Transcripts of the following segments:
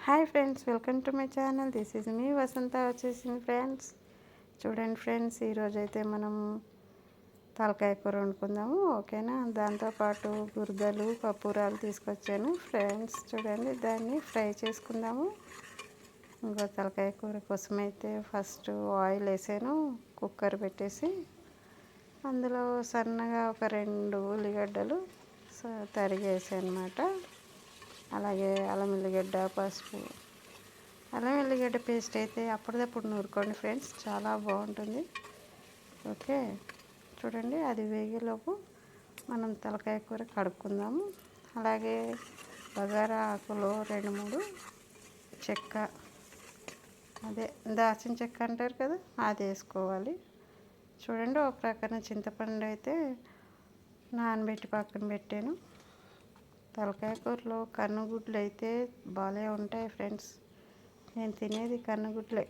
Hi friends, welcome to my channel. This is మీ వసంత వచ్చేసింది friends. చూడండి ఫ్రెండ్స్, ఈరోజు అయితే మనం తలకాయ కూర వండుకుందాము, ఓకేనా. దాంతోపాటు గుర్దలు, కపూరాలు తీసుకొచ్చాను ఫ్రెండ్స్. చూడండి, దాన్ని ఫ్రై చేసుకుందాము. ఇంకో తలకాయ కూర కోసం అయితే ఫస్ట్ ఆయిల్ వేసాను, కుక్కర్ పెట్టేసి అందులో సన్నగా ఒక 2 ఉల్లిగడ్డలు తరిగేసాను అన్నమాట. అలాగే అల్లం వెల్లిగడ్డ, పసుపు. అల్లం వెల్లిగడ్డ పేస్ట్ అయితే అప్పటిదప్పుడు నూరుకోండి ఫ్రెండ్స్, చాలా బాగుంటుంది. ఓకే, చూడండి, అది వేగేలోపు మనం తలకాయ కూర కడుక్కుందాము. అలాగే బగారా ఆకులో 2-3 చెక్క, అదే దాచిన చెక్క అంటారు కదా, అది వేసుకోవాలి. చూడండి, ఒక ప్రక్కన చింతపండు అయితే నానబెట్టి పక్కన పెట్టాను. తలకాయ కూరలో కన్నుగుడ్లు అయితే బాగా ఉంటాయి ఫ్రెండ్స్. నేను తినేది కన్నుగుడ్లే,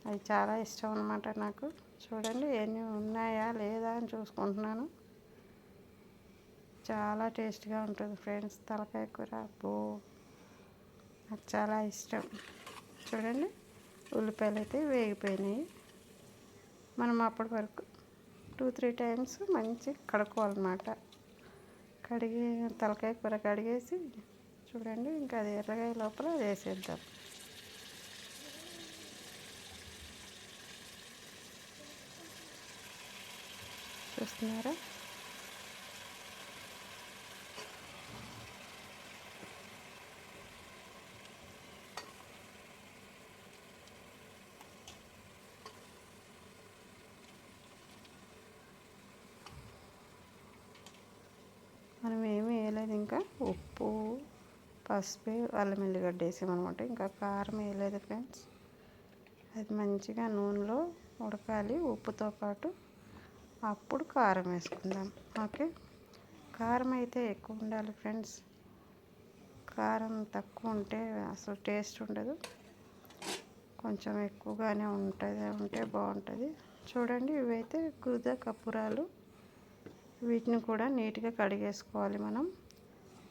అవి చాలా ఇష్టం అన్నమాట నాకు. చూడండి, ఎన్ని ఉన్నాయా లేదా అని చూసుకుంటున్నాను. చాలా టేస్ట్గా ఉంటుంది ఫ్రెండ్స్ తలకాయ కూర. నాకు చాలా ఇష్టం. చూడండి, ఉల్లిపాయలు అయితే వేగిపోయినాయి. మనం అప్పటి వరకు 2-3 టైమ్స్ మంచిగా కడుక్కోవాలన్నమాట. కడిగి తలకాయ కూర కడిగేసి చూడండి, ఇంకా అది ఎర్రగా లోపల వేసేద్దాం. చూస్తున్నారా, మనం ఏమీ వేయలేదు. ఇంకా ఉప్పు, పసుపు, అల్లం వెల్లిగడ్డ వేసామన్నమాట. ఇంకా కారం వేయలేదు ఫ్రెండ్స్. అది మంచిగా నూనెలో ఉడకాలి ఉప్పుతో పాటు, అప్పుడు కారం వేసుకుందాం. ఓకే, కారం అయితే ఎక్కువ ఉండాలి ఫ్రెండ్స్. కారం తక్కువ ఉంటే అసలు టేస్ట్ ఉండదు, కొంచెం ఎక్కువగానే ఉంటే బాగుంటుంది. చూడండి, ఇవైతే గుర్ద కపురాలు. వీటిని కూడా నీట్గా కడిగేసుకోవాలి. మనం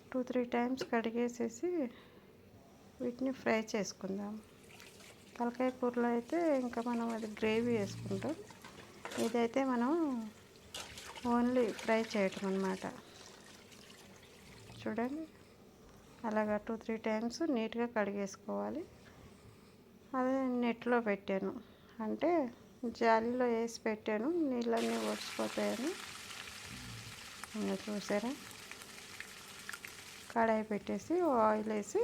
2-3 టైమ్స్ కడిగేసేసి వీటిని ఫ్రై చేసుకుందాం. తలకాయ కూరలో అయితే ఇంకా మనం అది గ్రేవీ వేసుకుంటాం. ఇదైతే మనం ఓన్లీ ఫ్రై చేయటం అన్నమాట. చూడండి, అలాగా 2-3 టైమ్స్ నీట్గా కడిగేసుకోవాలి. అదే నెట్లో పెట్టాను, అంటే జాలీలో వేసి పెట్టాను, నీళ్ళన్నీ ఒడిసిపోతాయని. ఇంకా చూసారా, కడాయి పెట్టేసి ఆయిల్ వేసి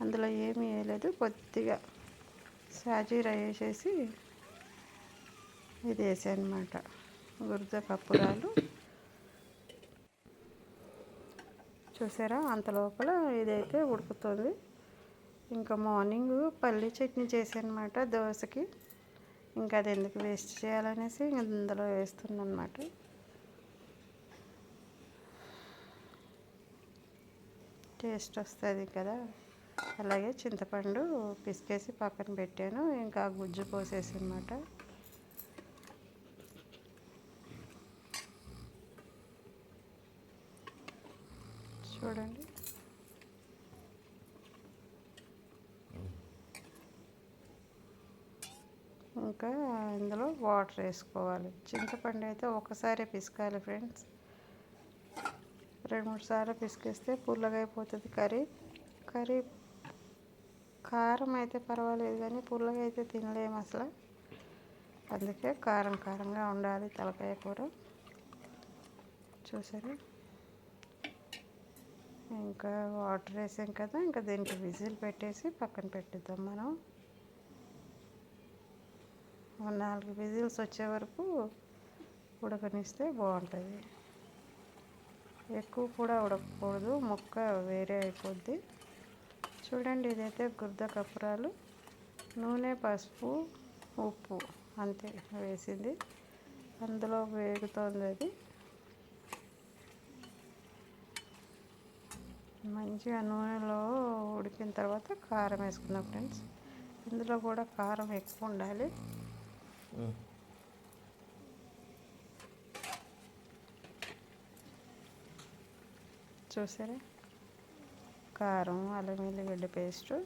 అందులో ఏమీ వేయలేదు, కొద్దిగా సాజీరా వేసేసి ఇది వేసాను అన్నమాట, గుర్ద కపురాలు. చూసారా, అంత లోపల ఇదైతే ఉడుకుతుంది. ఇంకా మార్నింగ్ పల్లీ చట్నీ చేశానమాట దోశకి. ఇంకా అది ఎందుకు వేస్ట్ చేయాలనేసి ఇందులో వేస్తున్నాను అన్నమాట. టేస్ట్ వస్తుంది కదా. అలాగే చింతపండు పిసికేసి పక్కన పెట్టాను, ఇంకా గుజ్జు పోసేసి అన్నమాట. చూడండి, ఇంకా ఇందులో వాటర్ వేసుకోవాలి. చింతపండు అయితే ఒకసారి పిసకాలి ఫ్రెండ్స్, 2-3 సార్లు పిసికేస్తే పుల్లగా అయిపోతుంది కర్రీ. కారం అయితే పర్వాలేదు, కానీ పుల్లగా అయితే తినలేము అసలు. అందుకే కారంగా ఉండాలి తలకాయ కూర. చూసారా, ఇంకా వాటర్ వేసాం కదా, ఇంకా దీనికి విజిల్ పెట్టేసి పక్కన పెట్టిద్దాం. మనం 4 విజిల్స్ వచ్చే వరకు ఉడకనిస్తే బాగుంటుంది. ఎక్కువ కూడా ఉడకకూడదు, ముక్క వేరే అయిపోద్ది. చూడండి, ఇదైతే గుర్ద కపురాలు, నూనె, పసుపు, ఉప్పు అంతే వేసింది. అందులో వేగుతోంది అది. మంచిగా నూనెలో ఉడికిన తర్వాత కారం వేసుకుందాం ఫ్రెండ్స్. ఇందులో కూడా కారం ఎక్కువ ఉండాలి. చూసారా, కారం, అల్లం వెల్లిగడ్డ పేస్టు,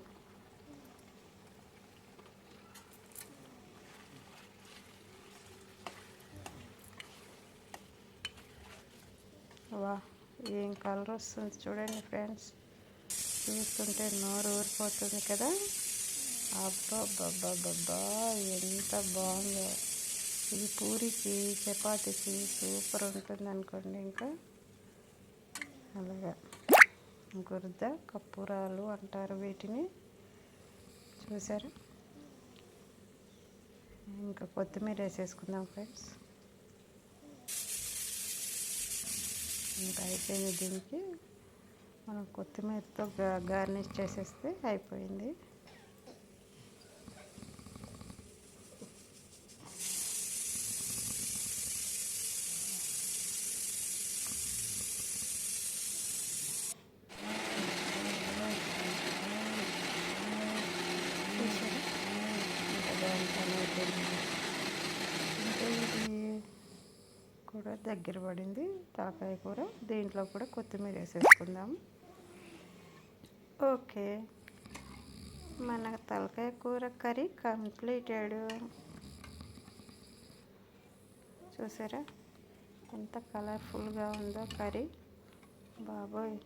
వా ఏం కలర్ వస్తుంది చూడండి ఫ్రెండ్స్, చూస్తుంటే నోరు ఊరిపోతుంది కదా. అబ్బా ఎంత బాగుందో. ఇది పూరికి చపాతీకి సూపర్ ఉంటుంది అనుకోండి. ఇంకా అలాగా గుర్ద కప్పూరాలు అంటారు వీటిని, చూసారా. ఇంకా కొత్తిమీర వేసేసుకుందాం ఫ్రెండ్స్. ఇంకా అయిపోయింది. దీనికి మనం కొత్తిమీరతో గార్నిష్ చేసేస్తే అయిపోయింది. ఇంకా ఇది కూడా దగ్గర పడింది, తలకాయ కూర. దీంట్లో కూడా కొత్తిమీర వేసేసుకుందాము. ఓకే, మన తలకాయ కూర కర్రీ కంప్లీటెడ్. చూసారా ఎంత కలర్ఫుల్గా ఉందో కర్రీ. బాబోయ్,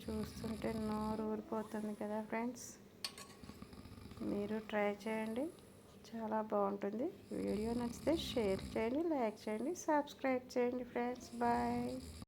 చూస్తుంటే నోరు ఊరిపోతుంది కదా ఫ్రెండ్స్. మీరు ట్రై చేయండి, చాలా బాగుంటుంది. వీడియో నచ్చితే షేర్ చేయండి, లైక్ చేయండి, సబ్స్క్రైబ్ చేయండి ఫ్రెండ్స్. బాయ్.